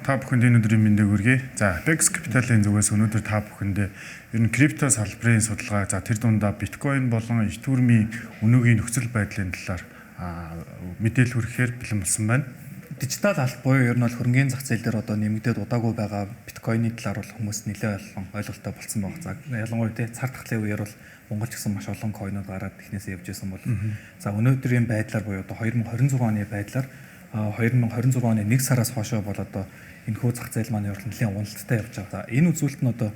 та бүхэнд энэ өдрийн мэндийг хүргэе. За, Bex Capital-ын зүгээс өнөөдөр та бүхэндээ ер нь крипто салбарын судалгаа, за тэр дундаа биткойн болон эх төрмийн өнөөгийн нөхцөл байдлын талаар мэдээлэл хүргэхээр бэлэн болсон байна. Дижитал алт буюу ер нь бол хөрөнгөний зах зээл дээр одоо нэмэгдээд удаагүй байгаа биткойны талаар бол хүмүүс нэлээд ойлголттой болсон байгаа. За ялангуяа тий цар тахлын үеэр бол Монгол ч гэсэн маш олон койнууд гараад технээсээ явж байсан бол за өнөөдрийн байдлаар буюу одоо 2026 оны байдлаар 2026 оны 1 сараас хойшоо бол одоо энэ хүү зах зээл маань ер нь нэлээд уналттай явж байгаа. За энэ үзүүлэлт нь одоо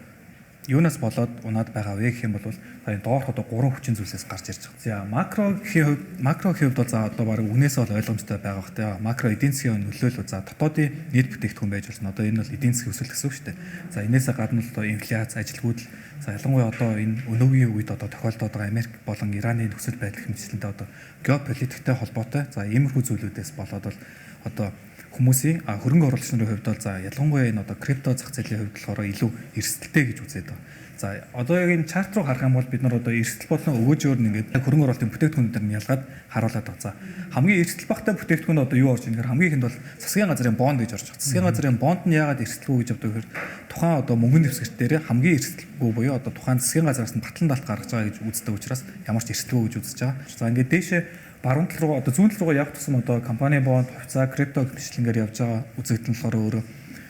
юунаас болоод унаад байгаа вэ гэх юм бол энэ доорх одоо 3 хүчин зүйлсээс гарч ирж байгаа. За макрогийн хувьд бол за одоо баг үгнээсээ бол ойлгомжтой байгаа бах тий. Макро эдийн засгийн нөлөөлөл за дотоодын нийт бүтээгдэхүүн байж болно. Одоо энэ бол эдийн засгийн өсөлт гэсэн үг шүү дээ. За энээсээ гадна л одоо инфляц, ажилгүйдэл за ялангуяа одоо энэ өнөөгийн үед одоо тохиолдоод байгаа Америк болон Ираны нөхцөл байдал хэмжээндээ одоо геополитиктэй холбоотой за иймэрхүү зүйлүүдээс болоод бол одоо хүмүүсийн хөрөнгө оруулагч нарын хувьд бол за ялангуяа энэ одоо крипто зах зээлийн хувьд болохоор илүү эрсдэлтэй гэж үзээд байна. За одоо яг энэ чарт руу харах юм бол бид нар одоо эрсдэл болон өгөөжөөр нь ингээд хөрөнгө оруулалтын бүтээгдэхүүнүүдээр нь ялгаад харуулад байгаа. За хамгийн эрсдэл багтай бүтээгдэхүүн одоо юу орж ийнээр хамгийн ихэнд бол засгийн газрын бонд гэж орж байгаа. Засгийн газрын бонд нь яагаад эрсдэлгүй гэж боддог гэхээр тухайн одоо мөнгөний дэвсгэрт дээр хамгийн эрсдэлгүй буюу одоо тухайн засгийн газраас нь батлан далт гаргаж байгаа гэж үздэг учраас ямар ч эрсдэлгүй гэж үзэж байгаа. За ингээд дээшээ баруун тал руу одоо зүүн тал руу явах тусам одоо компани бонд, хувьцаа, крипто гэрчлэнгээр явж байгаа үзэгдэл нь болохоор өөрөө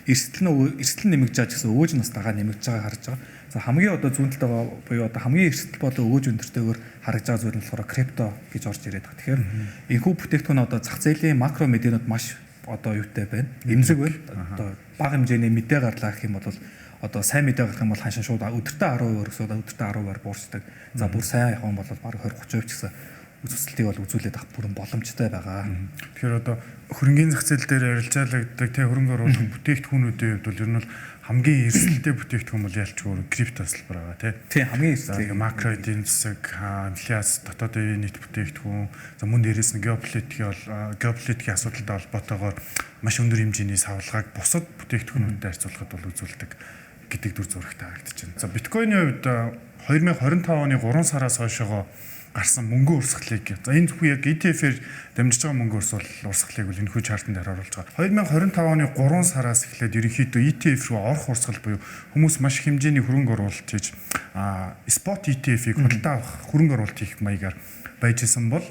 эрсдэл нэмэгдэж байгаа гэсэн өгөөж нас дагаа нэмэгдэж байгааг харж байгаа. За хамгийн одоо зүүн талд байгаа буюу одоо хамгийн эрсдэл болон өгөөж өндөртэйгээр харагдж байгаа зүйл нь болохоор крипто гэж орж ирээд байгаа. Тэгэхээр энэхүү бүтээгдэхүүн одоо зах зээлийн макро медианууд маш одоо юутай байна. Эмзэг байна. Одоо бага хэмжээний мэдээ гарлаа гэх юм бол одоо сайн мэдээ гарах юм бол ханшин шууд өдөртөө 10% өсөд өдөртөө 10%-аар буурчдаг. За бүр сайн явах юм бол баг 20-30% ч гэсэн үзүүлэлтийг бол үзүүлээд авах бүрэн боломжтой байгаа. Тэгэхээр одоо хөрөнгөний зах зээл дээр арилжаалагддаг тий хөрөнгө оруулах бүтээгдэхүүнүүдийн хувьд бол ер нь бол хамгийн эрсдэлтэй бүтээгдэхүүн бол ялчгүй крипто салбар байгаа тий. Хамгийн эрсдэл макро эдийн засаг, инфляц, дотоодын нийт бүтээгдэхүүн, за мөн дээрээс нь геополитикийн асуудалтай холбоотойгоор маш өндөр хэмжээний савлгааг бусад бүтээгдэхүүнүүдэд харьцуулахад бол үзүүлдэг гэдэг дүр зурагтай харагдаж байна. За биткойны хувьд 2025 оны 3 сараас хойшоо гарсан мөнгө урсгалыг. За энэ зөвхөн яг ETF-ээр дамжиж байгаа мөнгө урсгалыг бол энэхүү чартанд харуулж байгаа. 2025 оны 3 сараас эхлээд ерөнхийдөө ETF руу орох урсгал буюу хүмүүс маш их хэмжээний хөрөнгө оруулалт хийж спот ETF-ийг худалдаа авах хөрөнгө оруулалт хийх маягаар байж исэн бол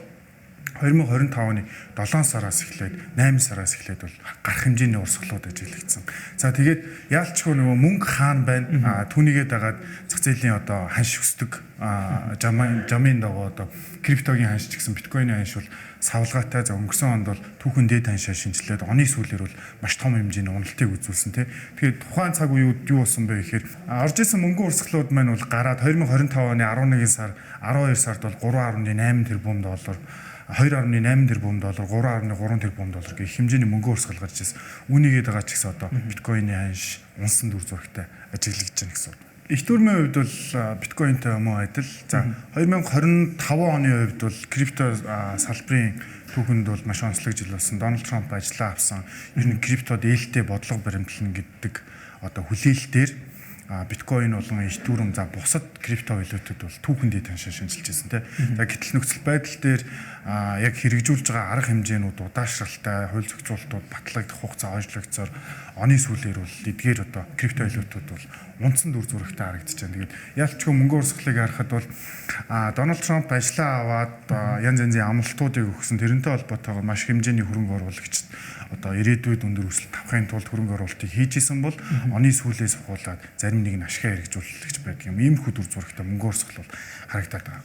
2025 оны 7 сараас эхлээд 8 сараас эхлээд бол гарах хэмжээний урсгалууд ажиглагдсан. За тэгээд яалчгүй нөгөө мөнгө хаана байна? Түүнийгээ дагаад зах зээлийн одоо ханш өсдөг жамын дагуу одоо криптогийн ханш ч гэсэн биткойны ханш бол савлгаатай. За өнгөрсөн онд бол түүхэн дээд ханшаа шинжилээд оны сүүлээр бол маш том хэмжээний уналтыг үзүүлсэн тий. Тэгэхээр тухайн цаг үеуд юу болсон бэ гэхээр орж исэн мөнгө урсгалууд маань бол гараад 2025 оны 11 сар 12 сард бол 3.8 тэрбум доллар 2.8 тэрбум доллар, 3.3 тэрбум доллар гэх хэмжээний мөнгө урсгал гарч ирсэн. Үүнийгээ дагаад ч гэсэн одоо биткойны ханш унсан дүр зурагтай ажиглагдж байна гэсэн. Эх төрмийн хувьд бол биткойнтой мөн адил. За 2025 оны хувьд бол крипто салбарын түүхэнд бол маш онцлог жил болсон. Дональд Трамп ажиллаа авсан. Ер нь криптод ээлтэй бодлого баримтлана гэдэг одоо хүлээлтээр биткойн болон эх төрөм за бусад крипто валютууд бол түүхэндээ таньшаа шинжилж байсан тийм. За гэтэл нөхцөл байдал дээр яг хэрэгжүүлж байгаа арга хэмжээнүүд удаашралтай, хууль зохицуулалтууд батлагдах хугацаа ойжлогцоор оны сүүлээр бол эдгээр одоо крипто валютууд бол унтсан дүр зурагтай харагдаж байна. Тэгээд ялчгүй мөнгө урсгалыг харахад бол Дональд Трамп ажиллаа аваад янз янзын амлалтуудыг өгсөн. Тэрнтэй холбоотойгоор маш хэмжээний хөрөнгө оруулагчид одоо ирээдүйд өндөр өсөлт авахын тулд хөрөнгө оруулалтыг хийж исэн бол оны сүүлээс ухуулаад зарим нэг нь ашигла хэрэгжүүлэгч байдаг юм. Иймэрхүү дүр зурагтай мөнгө урсгал бол харагдаад байгаа.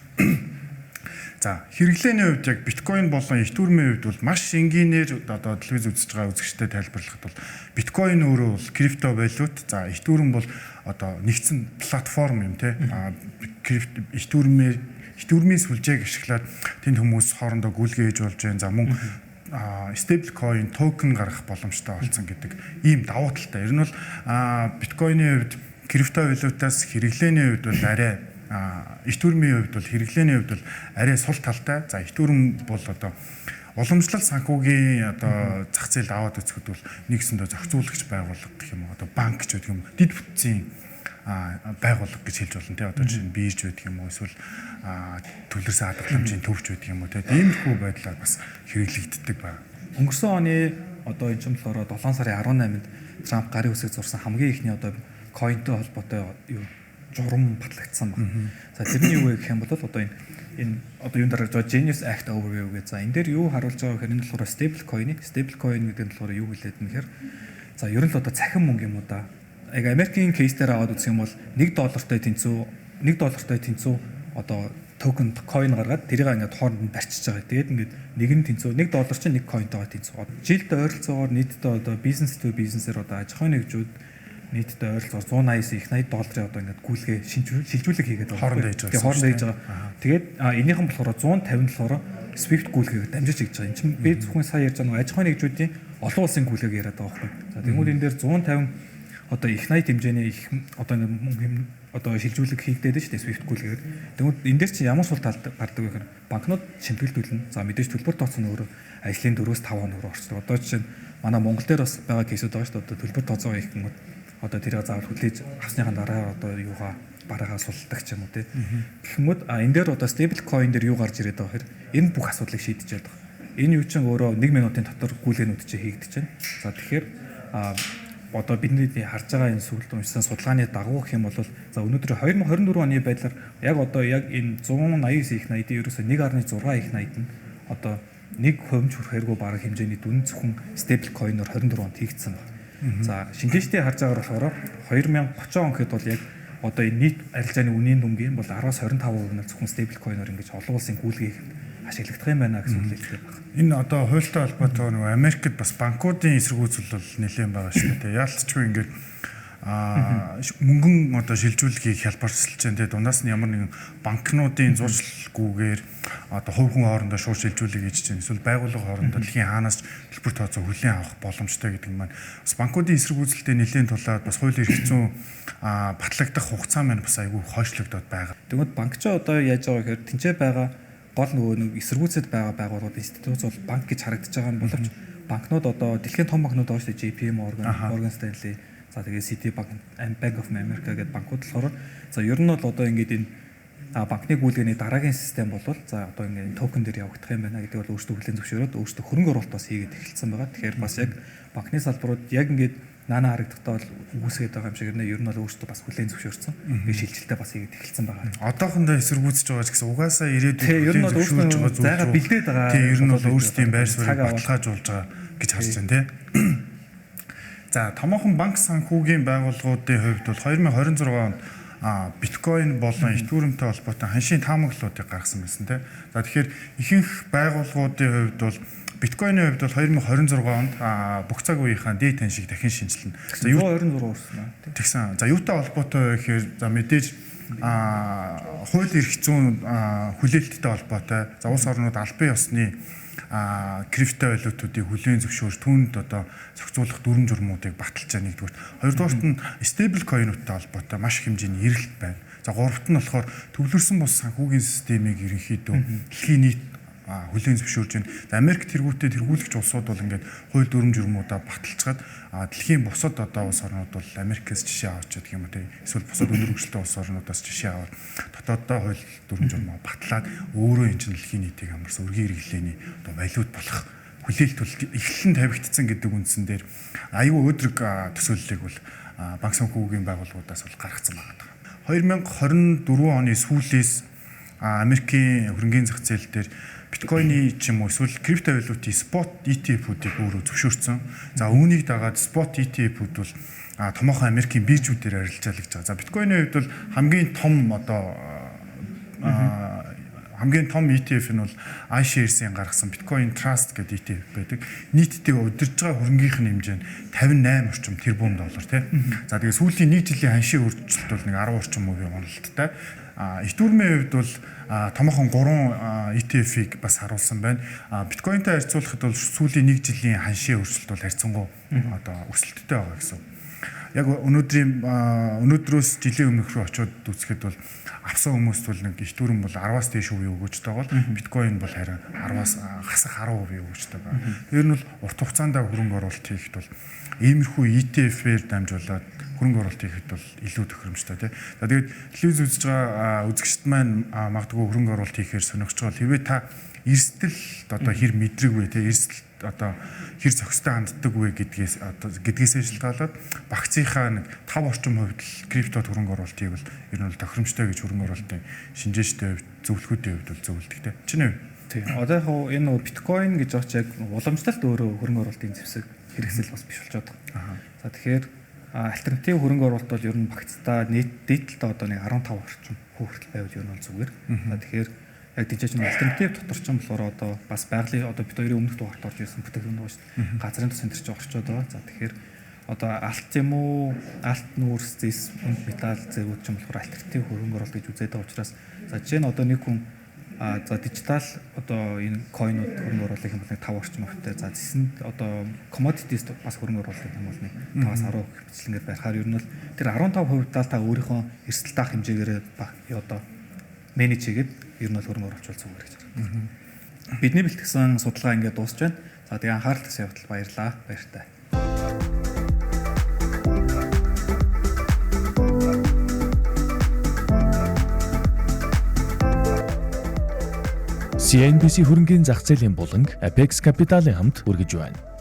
За хэрэглээний хувьд яг биткойн болон эх төрмийн хувьд бол маш энгийнээр одоо телевиз үзэж байгаа үзэгчдэд тайлбарлахад бол биткойн өөрөө бол крипто валют. За эх төрм бол одоо нэгдсэн платформ юм тий. Эх төрмийн сүлжээг ашиглаад тэнд хүмүүс хоорондоо гүйлгээ хийж болж байна. За мөн стейбл койн токен гаргах боломжтой болсон гэдэг ийм давуу талтай. Ер нь бол биткойны хувьд крипто валютаас хэрэглээний хувьд бол арай эх төрмийн хувьд бол хэрэглээний хувьд бол арай сул талтай. За эх төрм бол одоо уламжлал санхүүгийн одоо зах зээлд аваад үзэхэд бол нэгсэндээ зохицуулагч байгууллага гэх юм уу одоо банк ч гэдэг юм дид бүтцийн байгууллага гэж хэлж болно тий. Одоо жишээ нь бирж байдаг юм уу эсвэл төлөрсөн хадгаламжийн төвч байдаг юм уу тий. Иймэрхүү байдлаар бас хэрэглэгддэг байна. Өнгөрсөн оны одоо энэ ч болохоор 7 сарын 18-нд Трамп гарын үсэг зурсан хамгийн ихний одоо coinтэй холбоотой юу журам батлагдсан байна. За тэрний юу вэ гэх юм бол одоо энэ одоо юун дараа Genius Act overview гэж. За энэ дээр юу харуулж байгаа гэхээр энэ болохоор stable coin гэдэг нь болохоор юу гэлээд нь гэхээр за ер нь л одоо цахим мөнгө юм уу да. Яг Америкийн кейс дээр аваад үзэх юм бол $1 тэнцүү одоо токен coin гаргаад тэрийг ингээд хооронд нь барьчихж байгаа. Тэгээд ингээд нэг нь тэнцүү $1 чинь нэг coinтойгоо тэнцүү. Жилд ойролцоогоор нийтдээ одоо business to business-ээр одоо аж ахуйн нэгжүүд нийтдээ ойролцоогоор $180-ийг $80 одоо ингээд гүйлгээ шилжүүлэг хийгээд байгаа. Хоорондоо хийж байгаа. Хоорондоо хийж байгаа. Тэгээд энийхэн болохоор 150 болохоор Swift гүйлгээгээр дамжиж хийж байгаа. Энд чинь би зөвхөн сая ярьж байгаа аж ахуйн нэгжүүдийн олон улсын гүйлгээг яриад байгаа байхгүй. За тэгмүүд энэ дээр 150 одоо их 80 хэмжээний их одоо одоо шилжүүлэг хийгдээд шүү дээ Swift гүйлгээр. Тэгмээд энэ дээр чи ямар сул тал гардаг вэ гэхээр банкнууд шимтгэлдүүлнэ. За мэдээж төлбөр тооцоо нь өөрөө ажлын 4-өөс 5 хоног руу орчдог. Одоо жишээ нь манай Монгол дээр бас байгаа кейсүүд байгаа шүү дээ. Одоо төлбөр тооцоо хийх гэмүүд одоо тэрийг заавал хүлээж авсныхаа дараа одоо юугаа бараагаа сулдаг ч юм уу тий. Гэхдээ энэ дээр одоо stable coin дээр юу гарч ирээд байгаа хэрэг энэ бүх асуудлыг шийдэж байгаа. Энэ юу чинь өөрөө 1 минутын дотор гүйлгээнүүд чинь хийгдэж байна. За тэгэхээр одоо бидний харж байгаа энэ сүлд уншсан судалгааны дагуу гэх юм бол за өнөөдөр 2024 оны байдлаар яг энэ 189 их 80-ийн ерөөсөө 1.6 их 80-д нь одоо 1% хүрэхэргүй бараг хэмжээний дүн зөвхөн stable coin-оор 24 онд хийгдсэн байна. За шингээчдээ харж байгаа болохоор 2030 он гэхэд бол яг одоо энэ нийт арилжааны үнийн дүнгийн бол 10-25% нь зөвхөн stable coin-оор ингэж олон улсын гүйлгийг ашиглагдах юм байна гэсэн үг хэлдэг байна. Энэ одоо хуультай холбоотой нөгөө Америкт бас банкуудын эсэргүүцэл бол нэлээд байгаа шүү дээ. Яалтчгүй ингээд мөнгөн одоо шилжүүлгийг хялбарчилж байна. Тэгээ дундаас нь ямар нэгэн банкнуудын зуршилгүйгээр одоо хувь хүн хоорондоо шууд шилжүүлэг хийж чинь эсвэл байгууллага хоорондоо дэлхийн хаанаас төлбөр тооцоо хүлээн авах боломжтой гэдэг нь маань бас банкуудын эсэргүүцэлтэй нэлээд тулаад бас хууль эрх зүйн батлагдах хугацаа маань бас айгүй хойшлогдоод байгаа. Тэгмээд банкч одоо яаж байгаа гэхээр тэнцээ байгаа гол нөгөө эсэргүүцэд байгаа байгууллагууд институт бол банк гэж харагдаж байгаа нь боловч банкнууд одоо дэлхийн том банкнууд байгаа шүү дээ JP Morgan Stanley за тэгээ Citibank Bank of America гэдэг банкуд болохоор за ер нь бол одоо ингээд энэ банкны гүйлгээний дараагийн систем бол за одоо ингээд токен дээр явагдах юм байна гэдэг бол өөрсдөө хүлээн зөвшөөрөөд өөрсдөө хөрөнгө оруулалт бас хийгээд эхэлсэн байгаа. Тэгэхээр бас яг банкны салбарууд яг ингээд наана харагдахдаа бол үүсгээд байгаа юм шиг нэ ер нь бол өөрсдөө бас хүлээн зөвшөөрсөн. Тэгээд шилжилтээ бас хийгээд эхэлсэн байгаа. Одоохондоо эсэргүүцэж байгаа ч гэсэн угаасаа ирээдүйд ер нь бол өөрсдөө зайгаа бэлдээд байгаа. Тийм ер нь бол өөрсдийн байр суурийг баталгаажуулж байгаа гэж харж байна тий. За томоохон банк санхүүгийн байгууллагуудын хувьд бол 2026 онд биткойн болон итгүүрэмтэй холбоотой ханшийн таамаглалуудыг гаргасан байсан тий. За тэгэхээр ихэнх байгууллагуудын хувьд бол биткойны хувьд бол 2026 онд бүх цаг үеийнхаа дээд таншийг дахин шинжилнэ. За юу 26 урсан аа. Тэгсэн. За юутай холбоотой вэ гэхээр за мэдээж хууль эрх зүйн хүлээлттэй холбоотой. За улс орнууд албан ёсны крипто валютуудыг хүлээн зөвшөөрч түүнд одоо зохицуулах дүрм журмуудыг баталж байгаа нэгдүгээр. Хоёрдугаарт нь stable coin-уудтай холбоотой маш их хэмжээний эргэлт байна. За гуравт нь болохоор төвлөрсөн бус санхүүгийн системийг ерөнхийдөө дэлхийн нийт хүлээн зөвшөөрж байна. Америк тэргүүтээ тэргүүлэгч улсууд бол ингээд хууль дүрм журмуудаа баталцгаад дэлхийн бусад одоо улс орнууд бол Америкээс жишээ авч чаддаг юм уу те. Эсвэл бусад өндөр хөгжилтэй улс орнуудаас жишээ аваад дотооддоо хууль дүрм журмаа батлаад өөрөө энэ чинь дэлхийн нийтийг хамарсан өргөн хэрэглээний одоо валют болох хүлээлт бол эхлэн тавигдсан гэдэг үндсэн дээр аюу өөдрөг төсөөллийг бол банк санхүүгийн байгууллагуудаас бол гаргацсан байгаа. 2024 оны сүүлээс Америкийн хөрөнгөний зах зээл дээр биткойны ч юм уу эсвэл крипто валютын спот ETF-үүдийг өөрөө зөвшөөрсөн. За үүнийг дагаад спот ETF-үүд бол томоохон Америкийн биржүүдээр арилжаалагч байгаа. За биткойны хувьд бол хамгийн том ETF нь бол iShares-ийн гаргасан Bitcoin Trust гэдэг ETF байдаг. Нийтдээ удирж байгаа хөрөнгөийнх нь хэмжээ нь 58 орчим тэрбум доллар тий. За тэгээ сүүлийн 1 жилийн ханшийн өөрчлөлт бол нэг 10 орчим хувийн уналттай. Итүрмийн хувьд бол томоохон 3 ETF-ийг бас харуулсан байна. Биткойнтой харьцуулахад бол сүүлийн 1 жилийн ханшийн өөрчлөлт бол харьцангуй одоо өсөлттэй байгаа гэсэн. Яг өнөөдрөөс жилийн өмнөх рүү очиод үзэхэд бол авсан хүмүүст бол нэг итүрм бол 10-аас дээш хувийн өгөөжтэй бол биткойн бол харин 10-аас хасах 10% өгөөжтэй байна. Тэр нь бол урт хугацаанд хөрөнгө оруулалт хийхэд бол иймэрхүү ETF-ээр дамжуулаад хөрөнгө оруулалт хийхэд бол илүү тохиромжтой тий. За тэгээд телевиз үзэж байгаа үзэгчд маань магадгүй хөрөнгө оруулалт хийхээр сонирхож байгаа хэрвээ та эрсдэл одоо хэр мэдрэгвэ тий эрсдэл одоо хэр зохистой ханддаг вэ гэдгээс шалтгаалаад багцынхаа нэг 5 орчим хувьд л криптод хөрөнгө оруулалтыг бол ер нь бол тохиромжтой гэж хөрөнгө оруулалтын шинжээчтэй хувьд зөвлөхүүдийн хувьд бол зөвлөдөг те. Чиний хувьд? Тийм. Одоо яг энэ биткойн гэж байгаа чинь яг уламжлалт өөрөө хөрөнгө оруулалтын зэвсэг хэрэгсэл бас биш болчиход байгаа. За тэгэхээр альтернатив хөрөнгө оруулалт бол ер нь багцтай дээдлэлтэй одоо нэг 15 орчим хүүхдэл байвал ер нь бол зүгээр. За тэгэхээр яг тийч чинь альтернатив дотор ч юм болохоор одоо бас байгалийн одоо бид хоёрын өмнөх дугаарт орж ирсэн бүтээгдэхүүн байгаа шүү дээ. Газрын тус энэ ч орчод байгаа. За тэгэхээр одоо алт юм уу, алт нүүрс зэс металл зэрэг ч юм болохоор альтернатив хөрөнгө оруулалт гэж үзээд байгаа учраас за жишээ нь одоо нэг хүн за дижитал одоо энэ койнууд хөрөнгө оруулах юм бол нэг 5 орчим хувьтай. За зэсэнд одоо commodities бас хөрөнгө оруулах юм бол нэг 5-10% хэмжлэнгээр байхаар ер нь бол тэр 15% та өөрийнхөө эрсдэл таах хэмжээгээр одоо менеж хийгээд ер нь бол хөрөнгө оруулж зүгээр гэж байна. Бидний бэлтгэсэн судалгаа ингээд дуусч байна. За тэгээ анхаарал татсан явдал баярлалаа. Баяртай. CNBC хөрөнгөний зах зээлийн буланг Apex Capital-ын хамт үргэж байна.